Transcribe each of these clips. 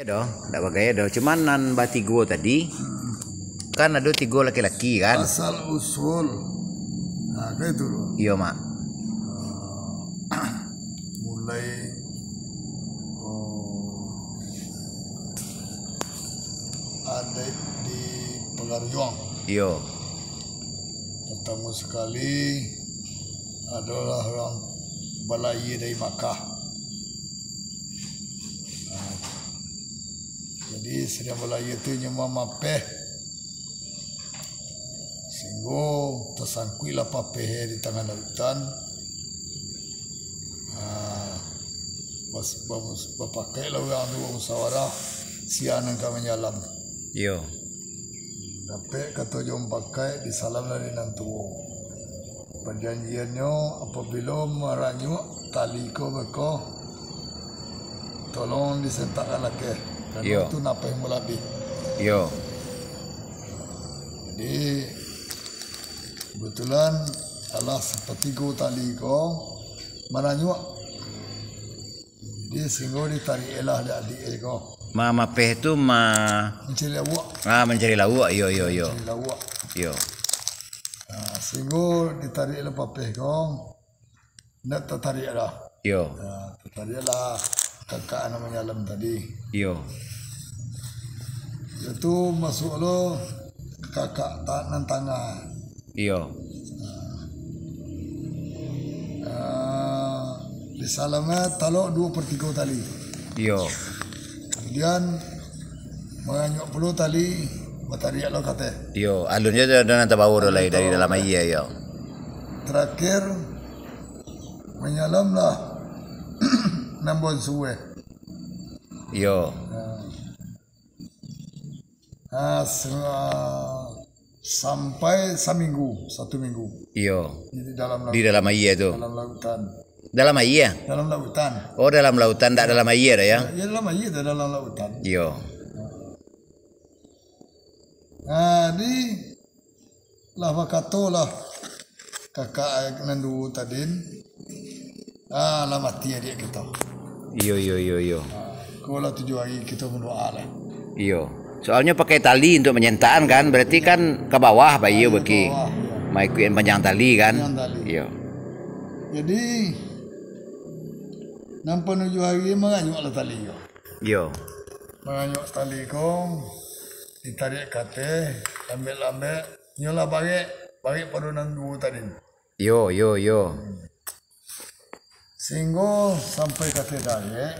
Doh, tak pakai doh. Cuman nan batigo tadi kan ada 3 laki-laki kan. Asal usul. Nah, kayak itu loh. Iya, Mak. Mulai ada di Pegaryong. Iya. Pertama sekali adalah orang Balai dari Makkah. Jadi sedang Balai itu nyema mapeh. Sehingga tersangkuilah papeh di tengah lautan. Berpakailah orang dua musyawarah siang kami menyalam. Iya. Sampai kata jom pakai disalamlah di nantu. Perjanjiannya apabila meranyuk tali ko beko tolong disentakkan lagi. Karena itu napa yang melabih. Iya. Jadi kebetulan adalah seperti go tali ko meranyuk. Jadi sehingga ditarik elah adik-adik ko. Mama peh tu mencari lawak. Mencari lawak. Iya. Mencari lawak. Iya. Sehingga ditarik elah papeh ko. Nak tertarik lah. Iya. Tertarik lah kakak anak menyalam tadi. Iya. Itu masuk lo kakak tangan tangan. Iya. Di salamnya talok 2/3 tali. Iya. Kemudian menganyuk perlu tali bertarik lo kata. Iya. Alunnya dah nanti bawa dari dalam air ya. Terakhir menyalamlah 6 bulan suwe. Iya. Sampai 1 minggu. Iya. Di dalam lautan. Di dalam air tu. Dalam lautan. Dalam air? Dalam lautan. Oh, dalam lautan, tak dalam air dah ya? Ya dalam air, dalam lautan. Iya. Di lava katolah kakak nandu tadin. Lah mati dia kita. Iya. Kalau 7 hari kita berdoa lah. Iya. Soalnya pakai tali untuk menyentaan kan, berarti kan ke bawah bayi bagi. Mai kuien panjang tali kan? Iya. Jadi nampak 7 hari menganyuklah tali ko. Iya. Menganyuk tali ko, ditarik kate, ambil nyolah balik pada nandu tadi. Yo. Sehingga sampai kate tarik,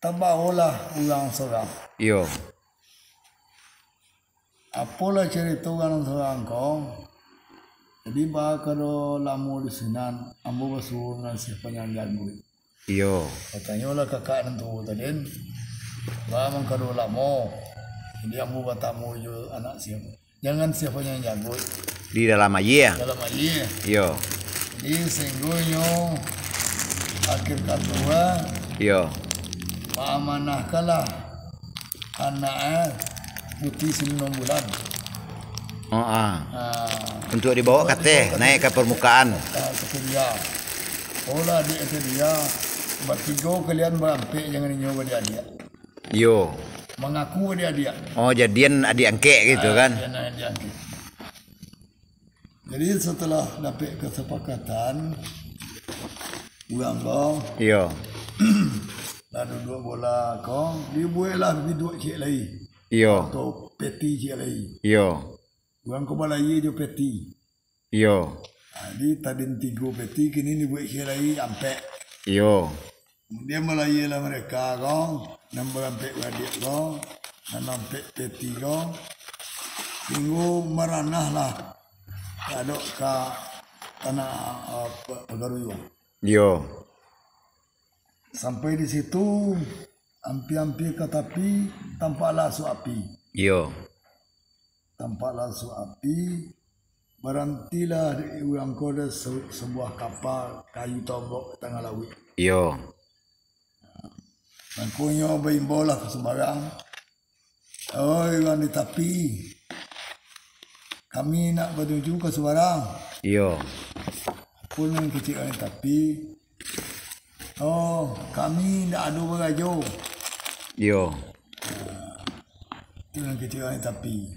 tambaholah orang seorang. Yo. Apalah cerita orang seorang ko. Jadi kalau lama di sinan, ambo basuh dengan siapa yang jago. Yo. Katanya lah kakak nantu tadi, bang kalau lama, jadi ambo batamu jo anak siapa. Jangan siapa yang jago. Di dalam air. Dalam air. Yo. Jadi sehingga akhir kedua. Yo. Amanahkanlah anak putih 9 bulan. Untuk dibawa kate naik ke permukaan. Sekedia. Olah dia itu dia. Bertiga kalian berampik jangan nyoba dia. Yo. Mengaku dia. Oh, jadian adik angkek gitu kan? Adik angkek. Jadi setelah dapat kesepakatan, ulang kau. Yo. Lalu 2 bola kau, dibuatlah biduk cik lagi. Yo. Atau peti cik lagi. Yo. Uang kau balai je peti. Yo. Jadi tadi 3 peti, kini dibuat cik lagi ampek. Yo. Kemudian melayai lah mereka kau, nombor ampek adik kau, dan ampek peti kau. Hingga meranah lah. Aduk ke tanah Pegaryong. Yo. Sampai di situ, hampir-hampir ke tepi, tampaklah su api. Yo. Tampaklah su api, berhentilah di orang koda sebuah kapal kayu tombok tengah laut. Yo. Mangkunya berimbolah ke sembarang. Oi, orang di tepi. Kami nak menuju ke sembarang. Yo. Pun yang kecil di tepi. Oh, kami tidak ada berajo. Yo. Itu yang kecil ni tapi.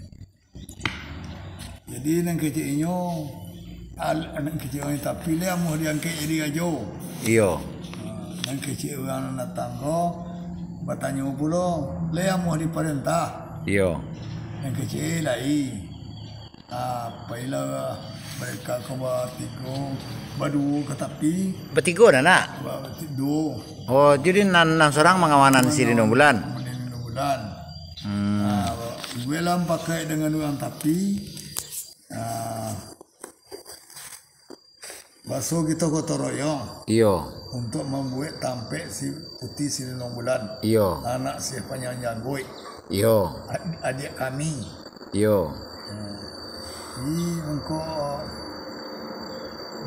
Jadi yang kecilnya anak kecil ni tapi dia mau diangkat jadi ajo. Iyo. Yang kecil orang nak tanggo bertanya pula, dia mau diperintah. Iyo. Yang kecil lagi. Apabila mereka kau tiga, berdua ke tepi. Bertiga dah nak? Dua. Oh, jadi enam seorang mengawanan si Lindung Bulan? Lindung Bulan. Gue pakai dengan orang tepi. Basuh kita gotong royong. Iyo. Untuk membuat tampek si putih si Lindung Bulan. Iyo. Anak si Panjang Janggoy. Iyo. Adik kami. Iyo. Ini engkau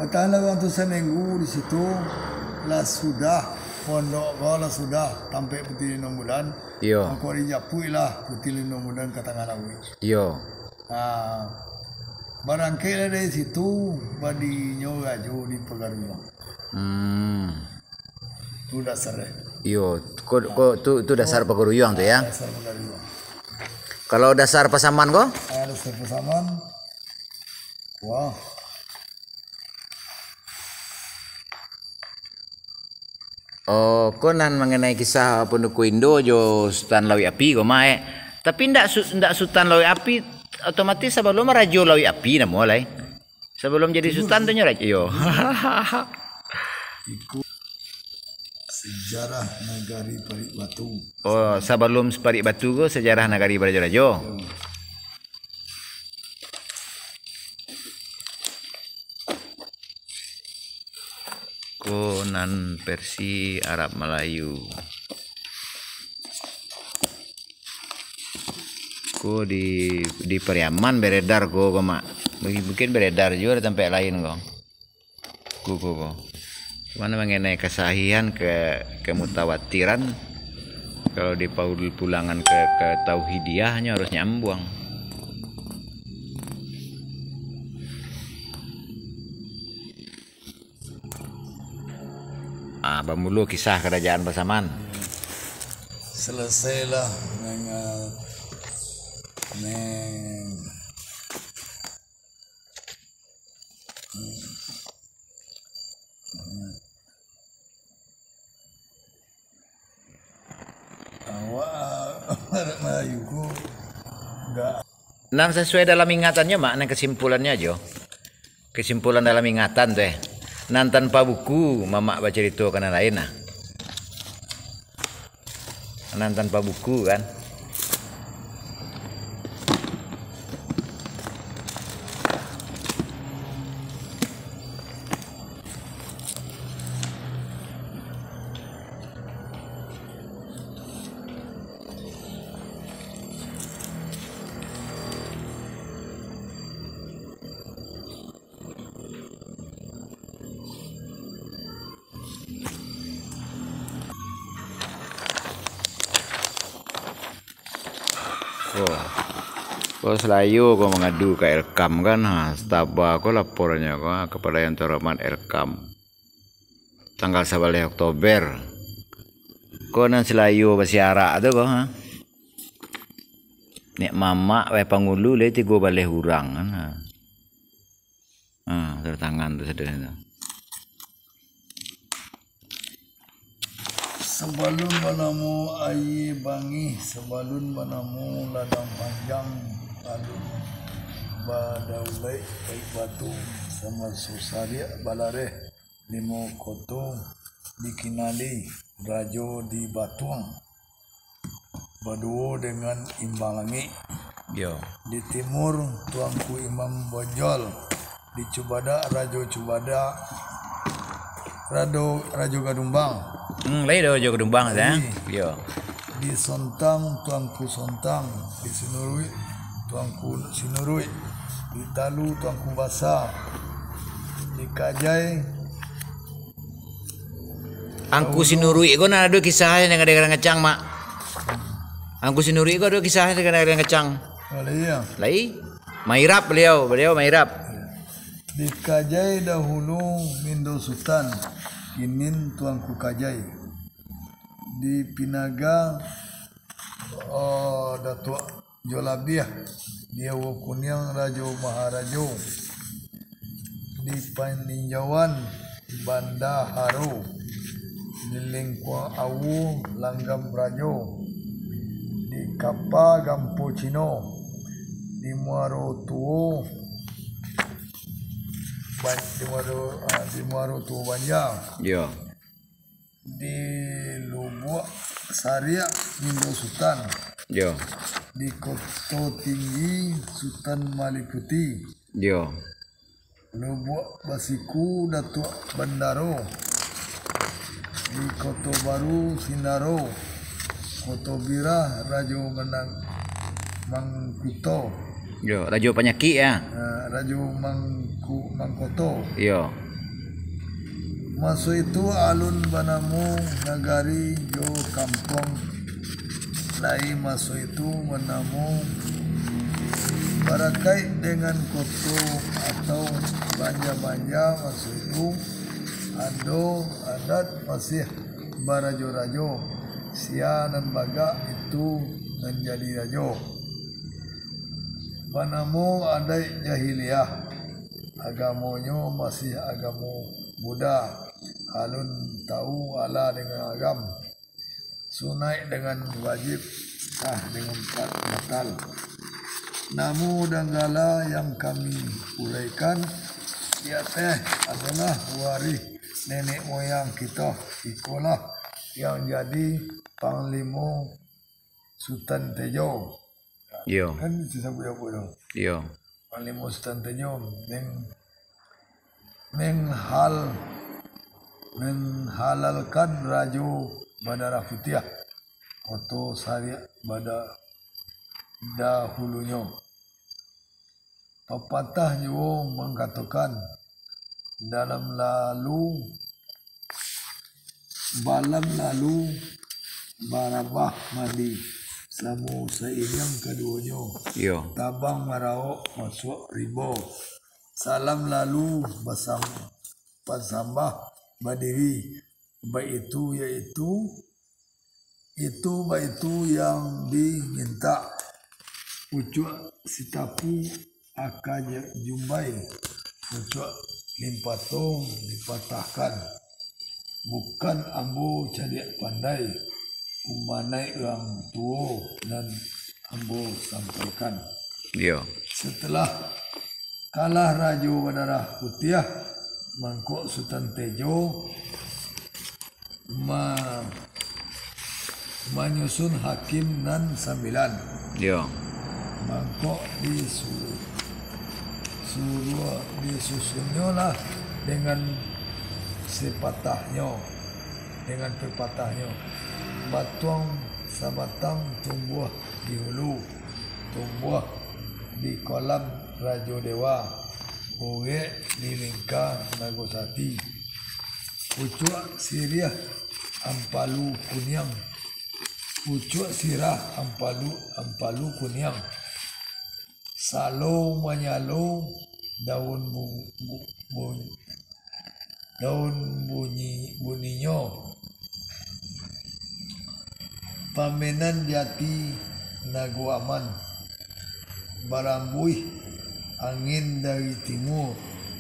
bertahan orang tu seminggu di situ lah sudah pondok kau lah sudah tampek putih Lindung Bulan. Iyo. Engkau dijapui lah putih Lindung Bulan ke tengah lawi. Iyo. Barangkali dari situ badinya rajo di Pegaruyong. Itu dasarnya. Iyo. Tu dasar Pegaruyong tu ya. Dasar Pegaruyong. Kalau dasar Pasaman kok? Dasar Pasaman. Wah. Oh, konan mengenai kisah Penduku Indo jo Sultan Lawi Api kok mae. Tapi ndak Sultan Lawi Api otomatis sebelum Rajo Lawi Api nama mulai. Sebelum jadi Sultan tu Rajo. Yo. Ikut sejarah Nagari Parit Batu. Oh, sebelum Parit Batu ko sejarah Nagari Barajo-rajo. Konan versi Arab Melayu. Ko di Pariaman beredar ko mak. Mungkin beredar juga di tempat lain ko. Ko. Mana mengenai kesahihan kemutawatiran kalau di pulangan ke tauhidiyahnya harus nyambung. Bermula kisah kerajaan Pasaman. Selesailah Melayuku enggak. Nah, sesuai dalam ingatannya makna kesimpulannya aja. Kesimpulan dalam ingatan teh. Nan tanpa buku mamak baca cerita kana lain nah. Nan tanpa buku kan. Kau selayu kau mengadu ke Elkam kan, staba kau lapornya kau kepada yang terhormat Elkam. Tanggal 11 Oktober. Kau nan selayu basiara tu kau ha. Nek mama we pangulu le tigo baleh hurang kan. Tertangan tu sedih tu. Sebalun banamu ayi bangi, sebalun banamu ladang panjang, alun badaulai baik batu sama susaria balareh limo koto dikinali rajo di Batuang baduo dengan imbalangi. Yo. Di timur tuanku Imam Bonjol, di Cubada Rajo Cubada Rajo Gadumbang. Lain dah Rajo Gadumbang ya. Yo. Di Sontang tuanku Sontang, di Sinurui tuanku Sinurui, di Talu tuanku Basa, di Kajai Angku Sinurui ko na ada kisahnya dengan ada ngecang mak. Angku Sinurui ko ada kisahnya dengan ada ngecang. Iya. Lai Mairap beliau Mairap. Di Kajai dahulu Mindo Sultan, kinin tuanku Kajai. Di Pinaga Datuk Jolabiah dia Kuniang Rajo Maharajo di Paninjauan Banda Haro di Lingkuang Awu Langgam Rajo di Kapa Gampo Cino di Muaro Tuo di Muaro Tuo Banjar Yo. di Lubuk Saria Indo Sultan Yo. di Koto Tinggi Sultan Maliputi Yo. Lubuk Basiku Datuk Bandaro di Koto Baru Sindaro Koto Bira Rajo Mangkuto Yo, Rajo Panyaki ya. Rajo Mangkoto. Yo. Masuk itu alun Banamu Nagari Jo Kampung Lai masuk itu Banamu Barakai dengan Koto atau Banja-banja masuk itu Ado adat masih Barajo-rajo Sia dan Baga itu menjadi rajo. Banamu ada jahiliyah, agamonyo masih agamo Buddha. Alun tahu Allah dengan agam, sunai dengan wajib, sah dengan batal. Namu dan gala yang kami uraikan, ya teh adalah waris nenek moyang kita, ikolah yang jadi Panglima Sultan Tejo. Yo. Kan disebut apa tu? Yo. Panglima Sultan Tejo menghalalkan Rajo Badara Putih atau Syariah pada dahulunya. Pepatah juga mengatakan balam lalu barabah mandi samu seiring keduanya. Yo. Tabang marau masuk ribo. Salam lalu bersambah berdiri. Baik itu baik itu yang diminta. Ucuk sitapu akan jumpai. Ucuk limpatong dipatahkan. Bukan ambo cadiak pandai. Umanai orang tua dan ambo sampaikan. Yo. Setelah kalah Rajo Badara Putih, Mangkok Sultan Tejo menyusun hakim nan 9. Yo. Mangkok disusunnya lah dengan pepatahnya. Batuang sabatang tumbuh di hulu, tumbuh di kolam Rajo Dewa, Uwe di Lingka Nagosati, Pucuk Sirah Ampalu Kuniang, Pucuk Sirah Ampalu Kuniang, Salo Manyalo daun bunyinya, Pamenan Jati Nago Aman, Barambuih angin dari timur,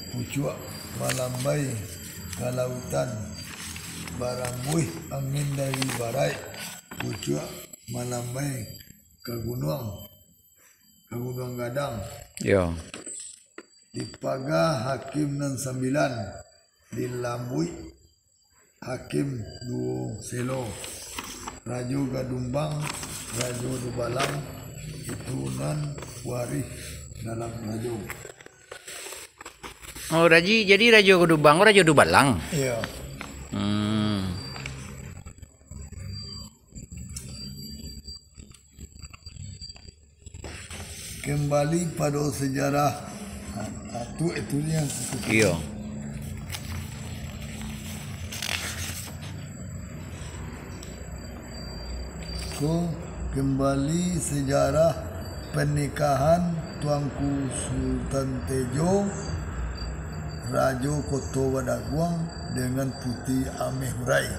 Pucuk Malambai ke lautan, Barambuih angin dari barat, Pucuk Malambai ke gunung Gadang. Yo. Di Paga Hakim nan 9, di Lambui Hakim 2 Selo, Rajo Gadumbang, Rajo Dubalang itu nan waris dalam Rajo. Oh, jadi Rajo Gedubang, Rajo Dubalang. Iya. Kembali pada sejarah itu yang Iya. Kembali sejarah pernikahan Tuanku Sultan Tejo Rajo Koto Wadaguang dengan Putih Ameh Hurai.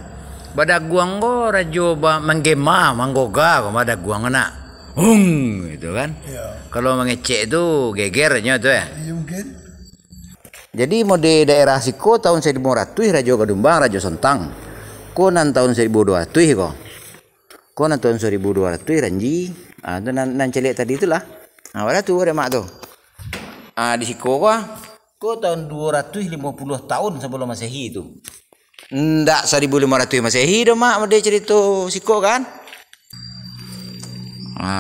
badaguang go rajo menggema manggoga ko badaguang na. Gitu kan. Ya. Kalau mengecek itu gegernya tuh ya. Iya mungkin. Jadi mau di daerah Siko tahun 1500 Rajo Gadumbang, Rajo Sontang. Konan tahun 1200 kok. Konan tahun 1200 Ranji. Ah itu nan celik tadi itulah. Nah, ada tuh ada mak tuh. Ah di Siko ko tahun 250 tahun sebelum Masehi itu. Ndak 1500 Masehi dong mak dia cerita Siko kan.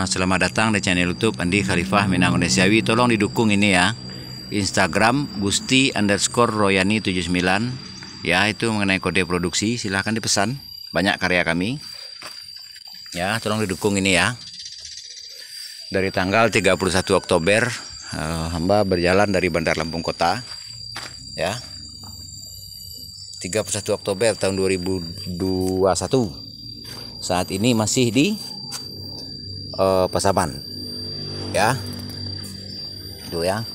Selamat datang di channel YouTube Andi Khalifah Minang Indonesiawi. Tolong didukung ini ya. Instagram Gusti_Royani79 ya, itu mengenai kode produksi, silahkan dipesan, banyak karya kami ya, tolong didukung ini ya. Dari tanggal 31 Oktober hamba berjalan dari Bandar Lampung Kota ya, 31 Oktober tahun 2021, saat ini masih di Pasaman ya, tuh ya.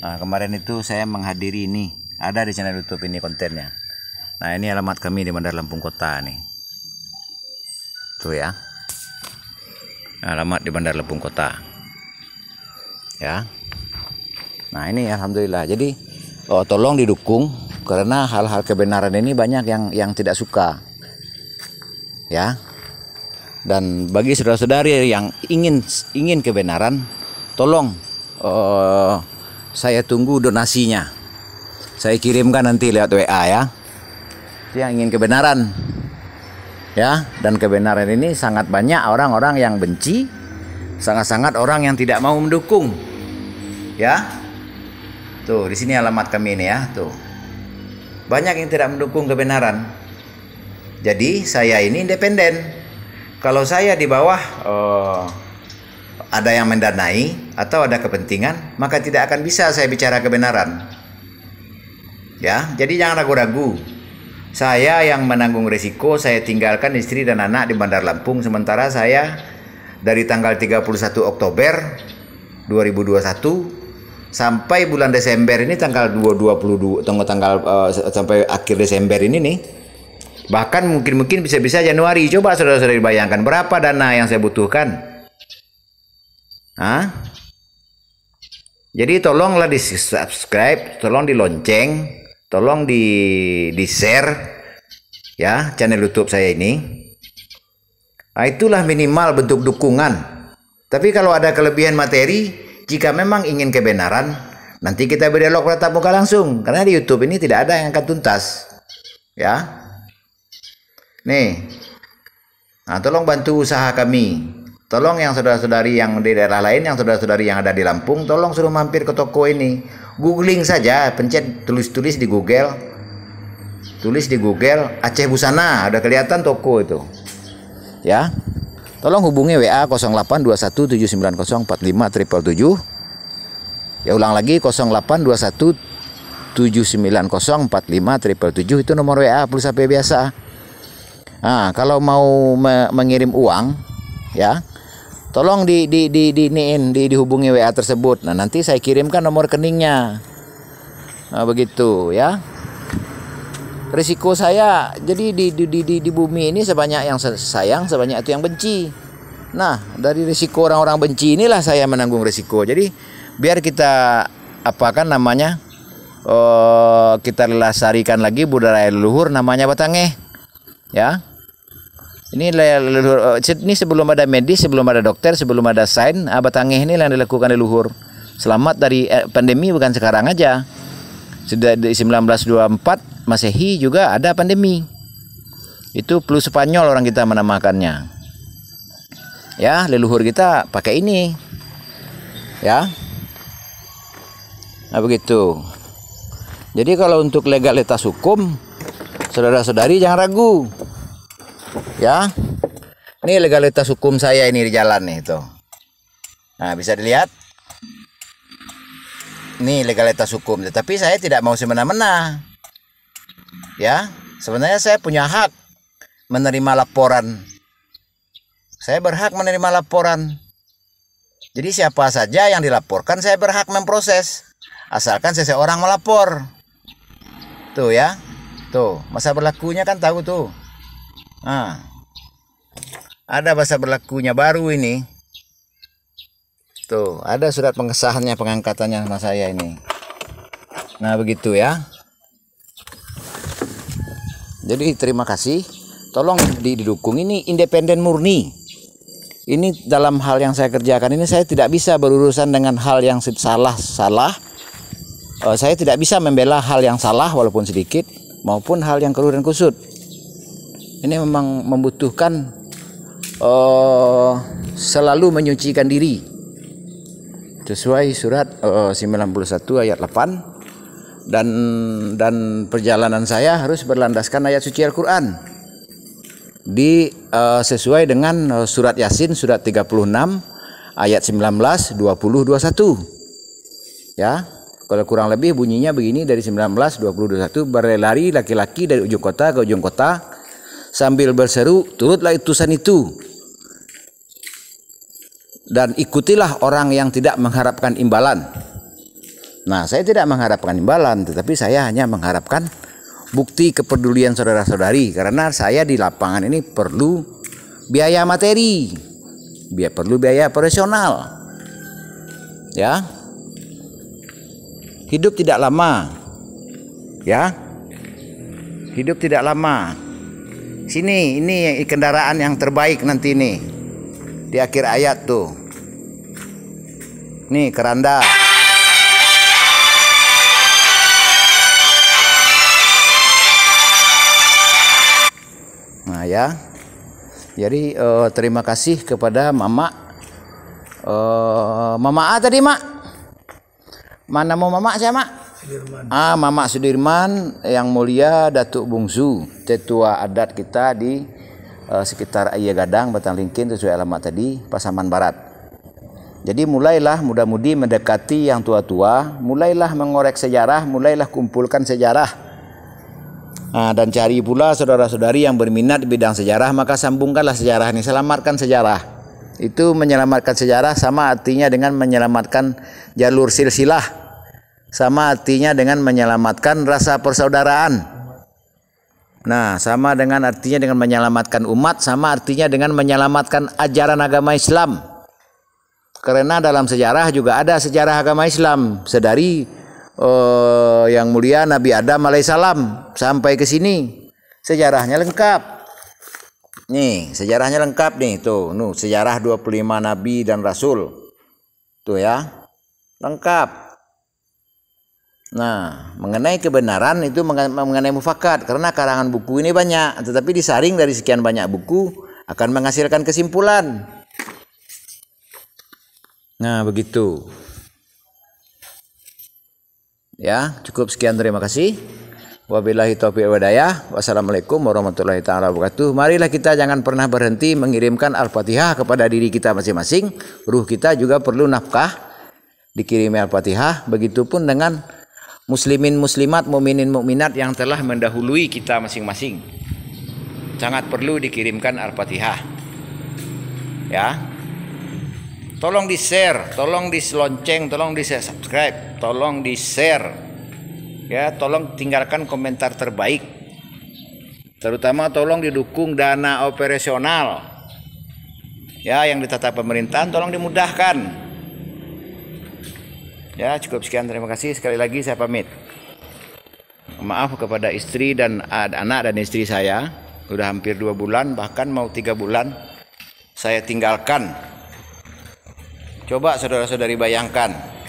Nah, kemarin itu saya menghadiri ini, ada di channel YouTube ini kontennya. Nah, ini alamat kami di Bandar Lampung Kota nih. Tuh ya. Alamat di Bandar Lampung Kota. Ya. Nah, ini alhamdulillah. Jadi tolong didukung karena hal-hal kebenaran ini banyak yang tidak suka. Ya. Dan bagi saudara-saudari yang ingin kebenaran, tolong saya tunggu donasinya. Saya kirimkan nanti lewat WA ya. Yang ingin kebenaran. Ya, dan kebenaran ini sangat banyak orang-orang yang benci, sangat-sangat orang yang tidak mau mendukung. Ya. Tuh, di sini alamat kami ini ya, tuh. Banyak yang tidak mendukung kebenaran. Jadi, saya ini independen. Kalau saya di bawah ada yang mendanai atau ada kepentingan, maka tidak akan bisa saya bicara kebenaran. Ya, jadi jangan ragu-ragu. Saya yang menanggung risiko, saya tinggalkan istri dan anak di Bandar Lampung, sementara saya dari tanggal 31 Oktober 2021 sampai bulan Desember ini tanggal 22 sampai akhir Desember ini nih. Bahkan mungkin bisa-bisa Januari. Coba saudara-saudari bayangkan berapa dana yang saya butuhkan. Jadi tolonglah di subscribe, tolong di lonceng, tolong di share ya channel YouTube saya ini. Nah, itulah minimal bentuk dukungan. Tapi kalau ada kelebihan materi, jika memang ingin kebenaran, nanti kita berdialog tatap muka langsung. Karena di YouTube ini tidak ada yang akan tuntas. Ya. Nih, nah, tolong bantu usaha kami. Tolong yang saudara-saudari yang di daerah lain, yang saudara-saudari yang ada di Lampung, tolong suruh mampir ke toko ini. Googling saja, pencet tulis di Google. Tulis di Google Aceh Busana, ada kelihatan toko itu. Ya. Tolong hubungi WA 082179045777. Ya, ulang lagi 082179045777, itu nomor WA plus HP biasa. Nah, kalau mau mengirim uang, ya, tolong dihubungi WA tersebut. Nah, nanti saya kirimkan nomor rekeningnya. Nah, begitu ya. Risiko saya, jadi di bumi ini sebanyak yang sayang, sebanyak itu yang benci. Nah, dari risiko orang-orang benci inilah saya menanggung risiko. Jadi biar kita kita lestarikan lagi budaya leluhur namanya Batangeh. Ya. Ini sebelum ada medis, sebelum ada dokter, sebelum ada sains, Batangeh ini yang dilakukan leluhur. Selamat dari pandemi, bukan sekarang aja. Sudah di 1924 Masehi juga ada pandemi. Itu flu Spanyol orang kita menamakannya. Ya, leluhur kita pakai ini. Ya. Nah, begitu. Jadi kalau untuk legalitas hukum, saudara-saudari jangan ragu. Ya, ini legalitas hukum saya ini di jalan nih tuh. Nah, bisa dilihat. Ini legalitas hukum, tetapi saya tidak mau semena-mena. Ya, sebenarnya saya punya hak menerima laporan. Saya berhak menerima laporan. Jadi siapa saja yang dilaporkan saya berhak memproses, asalkan seseorang melapor. Tuh ya. Tuh, masa berlakunya kan tahu tuh. Nah, ada masa berlakunya baru ini. Tuh, ada surat pengesahannya, pengangkatannya sama saya ini. Nah, begitu ya. Jadi terima kasih. Tolong didukung, ini independen murni. Ini dalam hal yang saya kerjakan ini saya tidak bisa berurusan dengan hal yang salah. Saya tidak bisa membela hal yang salah walaupun sedikit maupun hal yang keluar dan kusut. Ini memang membutuhkan selalu menyucikan diri sesuai surat 91 ayat 8 dan perjalanan saya harus berlandaskan ayat suci Al-Qur'an sesuai dengan surat Yasin surat 36 ayat 19, 20, 21 ya. Kalau kurang lebih bunyinya begini dari 19, 20, 21, berlari laki-laki dari ujung kota ke ujung kota sambil berseru, turutlah utusan itu dan ikutilah orang yang tidak mengharapkan imbalan. Nah, saya tidak mengharapkan imbalan, tetapi saya hanya mengharapkan bukti kepedulian saudara-saudari, karena saya di lapangan ini perlu biaya materi, perlu biaya operasional. Ya. Hidup tidak lama. Ya. Hidup tidak lama. Sini, ini kendaraan yang terbaik nanti nih. Di akhir ayat tuh. Nih keranda. Nah ya. Jadi terima kasih kepada Mama. Mama A tadi, Mak. Mana mau Mama saya, Mak? Sudirman. Mama Sudirman yang mulia Datuk Bungsu, tetua adat kita di sekitar Ayah Gadang, Batang Lingkin sesuai alamat tadi, Pasaman Barat. Jadi mulailah muda-mudi mendekati yang tua-tua, mulailah mengorek sejarah, mulailah kumpulkan sejarah. Dan cari pula saudara-saudari yang berminat di bidang sejarah, maka sambungkanlah sejarah ini, selamatkan sejarah. Itu menyelamatkan sejarah sama artinya dengan menyelamatkan jalur silsilah. Sama artinya dengan menyelamatkan rasa persaudaraan. Nah, sama dengan artinya dengan menyelamatkan umat, sama artinya dengan menyelamatkan ajaran agama Islam. Karena dalam sejarah juga ada sejarah agama Islam. Sedari yang mulia Nabi Adam alaihissalam sampai ke sini. Sejarahnya lengkap. Nih, sejarahnya lengkap nih. Tuh, sejarah 25 Nabi dan Rasul. Tuh ya, lengkap. Nah, mengenai kebenaran itu mengenai mufakat, karena karangan buku ini banyak, tetapi disaring dari sekian banyak buku akan menghasilkan kesimpulan. Nah, begitu. Ya, cukup sekian, terima kasih. Wabillahi taufiq wal hidayah. Wassalamualaikum warahmatullahi taala wabarakatuh. Marilah kita jangan pernah berhenti mengirimkan Al-Fatihah kepada diri kita masing-masing. Ruh kita juga perlu nafkah, dikirimi Al-Fatihah. Begitupun dengan muslimin muslimat, mukminin mukminat yang telah mendahului kita masing-masing. Sangat perlu dikirimkan Al-Fatihah. Ya. Tolong di-share, tolong di-lonceng, tolong di-subscribe, tolong di-share. Ya, tolong tinggalkan komentar terbaik. Terutama tolong didukung dana operasional. Ya, yang ditata pemerintahan tolong dimudahkan. Ya, cukup sekian, terima kasih. Sekali lagi saya pamit. Maaf kepada istri dan anak dan istri saya. Sudah hampir 2 bulan, bahkan mau 3 bulan saya tinggalkan. Coba saudara-saudari bayangkan.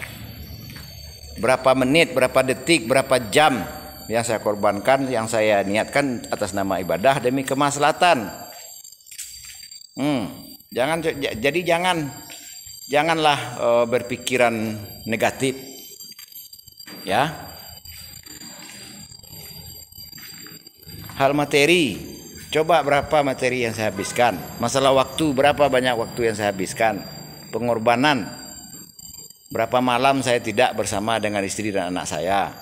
Berapa menit, berapa detik, berapa jam yang saya korbankan, yang saya niatkan atas nama ibadah demi kemaslahatan. Janganlah berpikiran negatif. Ya. Hal materi, coba berapa materi yang saya habiskan. Masalah waktu, berapa banyak waktu yang saya habiskan. Pengorbanan. Berapa malam saya tidak bersama dengan istri dan anak saya.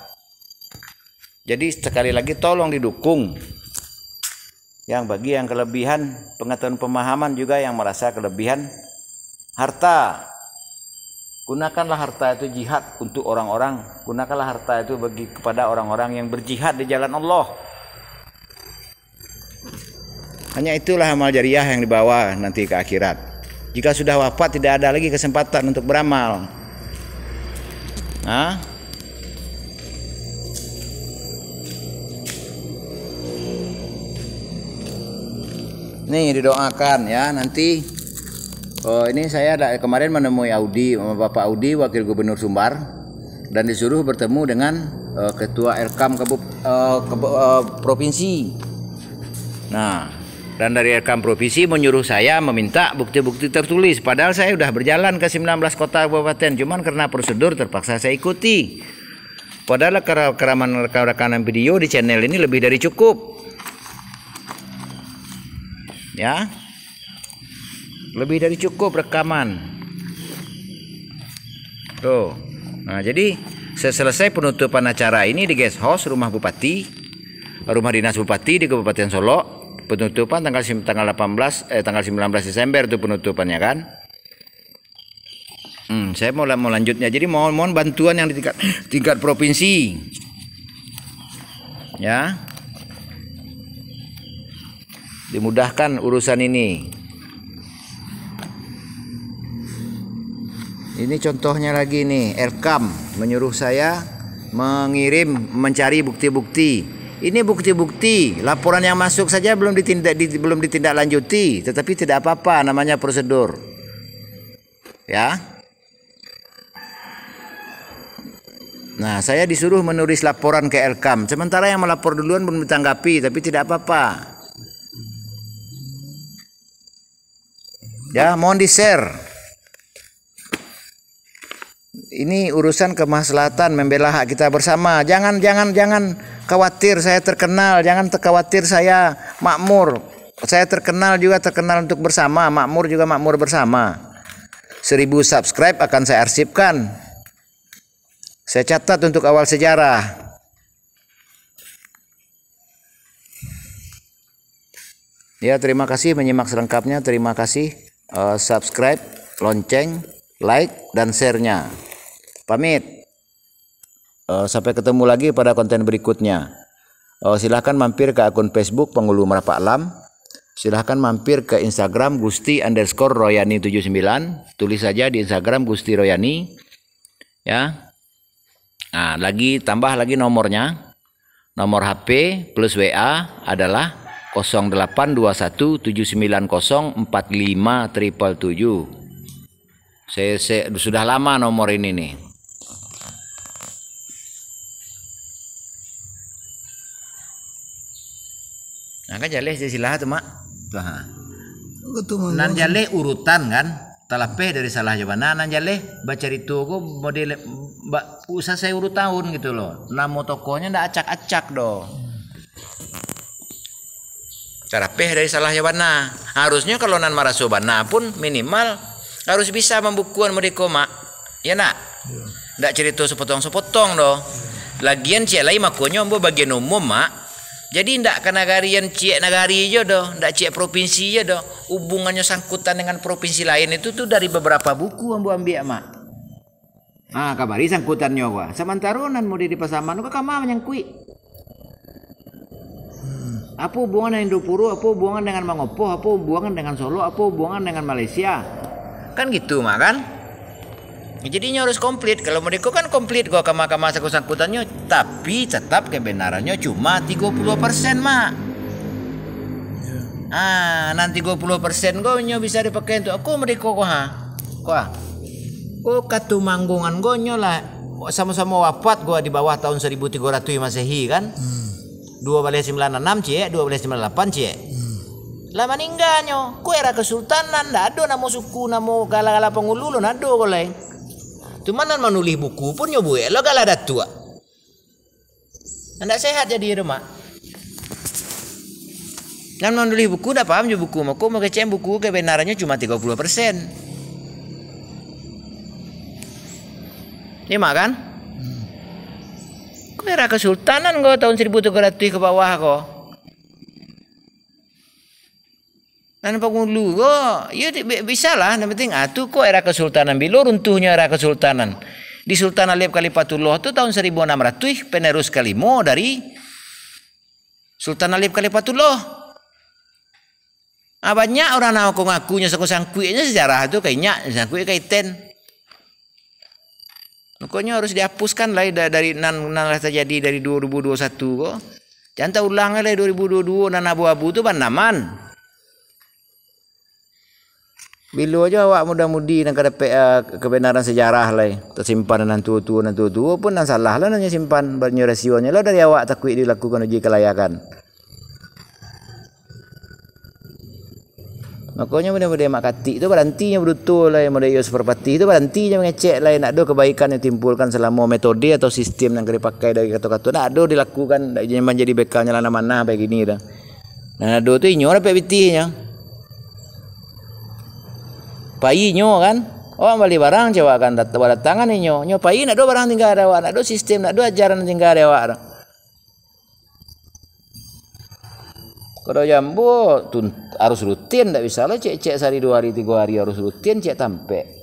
Jadi sekali lagi tolong didukung. Yang bagi yang kelebihan pengetahuan pemahaman juga yang merasa kelebihan harta. Gunakanlah harta itu jihad untuk orang-orang. Gunakanlah harta itu kepada orang-orang yang berjihad di jalan Allah. Hanya itulah amal jariah yang dibawa nanti ke akhirat. Jika sudah wafat tidak ada lagi kesempatan untuk beramal. Nah, nih didoakan ya nanti. Oh, ini saya kemarin menemui Audi, Bapak Audi, Wakil Gubernur Sumbar, dan disuruh bertemu dengan Ketua Erkam Provinsi. Nah, dan dari Erkam Provinsi menyuruh saya meminta bukti-bukti tertulis. Padahal saya sudah berjalan ke 19 kota kabupaten, cuman karena prosedur terpaksa saya ikuti. Padahal rekaman video di channel ini lebih dari cukup. Ya, lebih dari cukup rekaman. Tuh. Nah, jadi selesai penutupan acara ini di guest house rumah Bupati, rumah dinas Bupati di Kabupaten Solo. Penutupan tanggal 19 Desember itu penutupannya kan. Saya mau lanjutnya. Jadi mohon bantuan yang di tingkat provinsi. Ya. Dimudahkan urusan ini. Ini contohnya lagi nih, Erkam menyuruh saya mencari bukti-bukti. Ini bukti-bukti, laporan yang masuk saja belum ditindaklanjuti, tetapi tidak apa-apa, namanya prosedur. Ya. Nah, saya disuruh menulis laporan ke Erkam, sementara yang melapor duluan belum ditanggapi, tapi tidak apa-apa. Ya, mohon di-share. Ini urusan kemaslahatan membela hak kita bersama. Jangan khawatir saya terkenal, jangan khawatir saya makmur. Saya terkenal untuk bersama, makmur juga makmur bersama. 1000 subscribe akan saya arsipkan. Saya catat untuk awal sejarah. Ya, terima kasih menyimak selengkapnya. Terima kasih. Subscribe, lonceng, like, dan share-nya. Pamit. Sampai ketemu lagi pada konten berikutnya. Silahkan mampir ke akun Facebook Penghulu Merapak Alam. Silahkan mampir ke Instagram Gusti_Royani79. Tulis saja di Instagram Gusti Royani. Ya. Nah, tambah lagi nomornya. Nomor HP plus WA adalah 082179045777. Saya sudah lama nomor ini nih. Nah, kan jaleh silah tuh mak. Nan jaleh urutan kan. Talapeh dari salah jawaban. Nan jaleh baca itu go model usah saya urut tahun gitu loh. Nama tokonya ndak acak-acak doh. Cara peh dari salah jawaban. Harusnya kalau nan marasobana pun minimal harus bisa membukuan mereka mak. Ya nak. Ndak cerita sepotong-sepotong doh. Lagian cie lai makonyo mbo bagian umum mak. Jadi ndak ke nagarian cie nagari aja doh, ndak cie provinsi aja doh. Hubungannya sangkutan dengan provinsi lain itu tuh dari beberapa buku ambo ambil mak. Ah, kabari sangkutannya gua. Sementara nan mau di pasaman kok kama menyangkui. Apa hubungan dengan Indopuro, apa hubungan dengan Mangopo, apa hubungan dengan Solo, apa hubungan dengan Malaysia. Kan gitu mak kan? Jadinya harus komplit. Kalau mereka kan komplit gua kama-kama sangkutannya, tapi tetap kebenarannya cuma 30% mak. Nanti 30% gonyo bisa dipakai untuk aku mereka kok katu manggungan gonyo lah sama-sama wafat gua di bawah tahun 1300 Masehi kan. 1296 cie, 1298 cie. Lah meninggalnya, ku era kesultanan ndak ada nama suku, nama gala-gala Penghulu ndak ada goleng. Cuman nan menulis buku pun nyobu lo gala datua. Ndak sehat jadi rumah. Nan menulis buku ndak paham jo buku, mau ngecem buku kebenarannya cuma 30%. Iya mak kan? Kok era kesultanan kok tahun 1300 ke bawah kok. Dan Penghulu kok ya bisa lah, yang penting atuh kok era kesultanan bilo runtuhnya era kesultanan. Di Sultan Alif Khalifatullah itu tahun 1600 penerus kelima dari Sultan Alif Khalifatullah. Banyak orang nak ngakunya sangkut-sangkutnya sejarah tu kayaknya sangkut kaitan. Pokoknya harus dihapuskan lah dari nan terjadi dari 2021 kok. Jangan ulang lah 2022 nan abu-abu tu banaman. Bila aja awak muda-mudi nak dapat kebenaran sejarah lah tersimpan nan tua-tua pun nan salah lah nanya simpan banyak rasionya lah dari awak takut dilakukan uji kelayakan. Makanya benda-benda mak katik tu berhentinya betul lah yang model seperpati tu berhentinya mengecek lah nak ada kebaikan yang timbulkan selama metode atau sistem yang dipakai dari kata-kata nak ada dilakukan jangan jadi bekalnya lah mana baik gini dah. Nah ada tu inyo dapat bitihnya. Pai nyo kan, orang beli barang coba kan datangan nyo pai nak do barang tinggal ada awak, nak do sistem, nak do ajaran tinggal ada awak. Kalau jambu harus rutin, tak bisa lah cek sehari 2 hari 3 hari harus rutin cek tampe.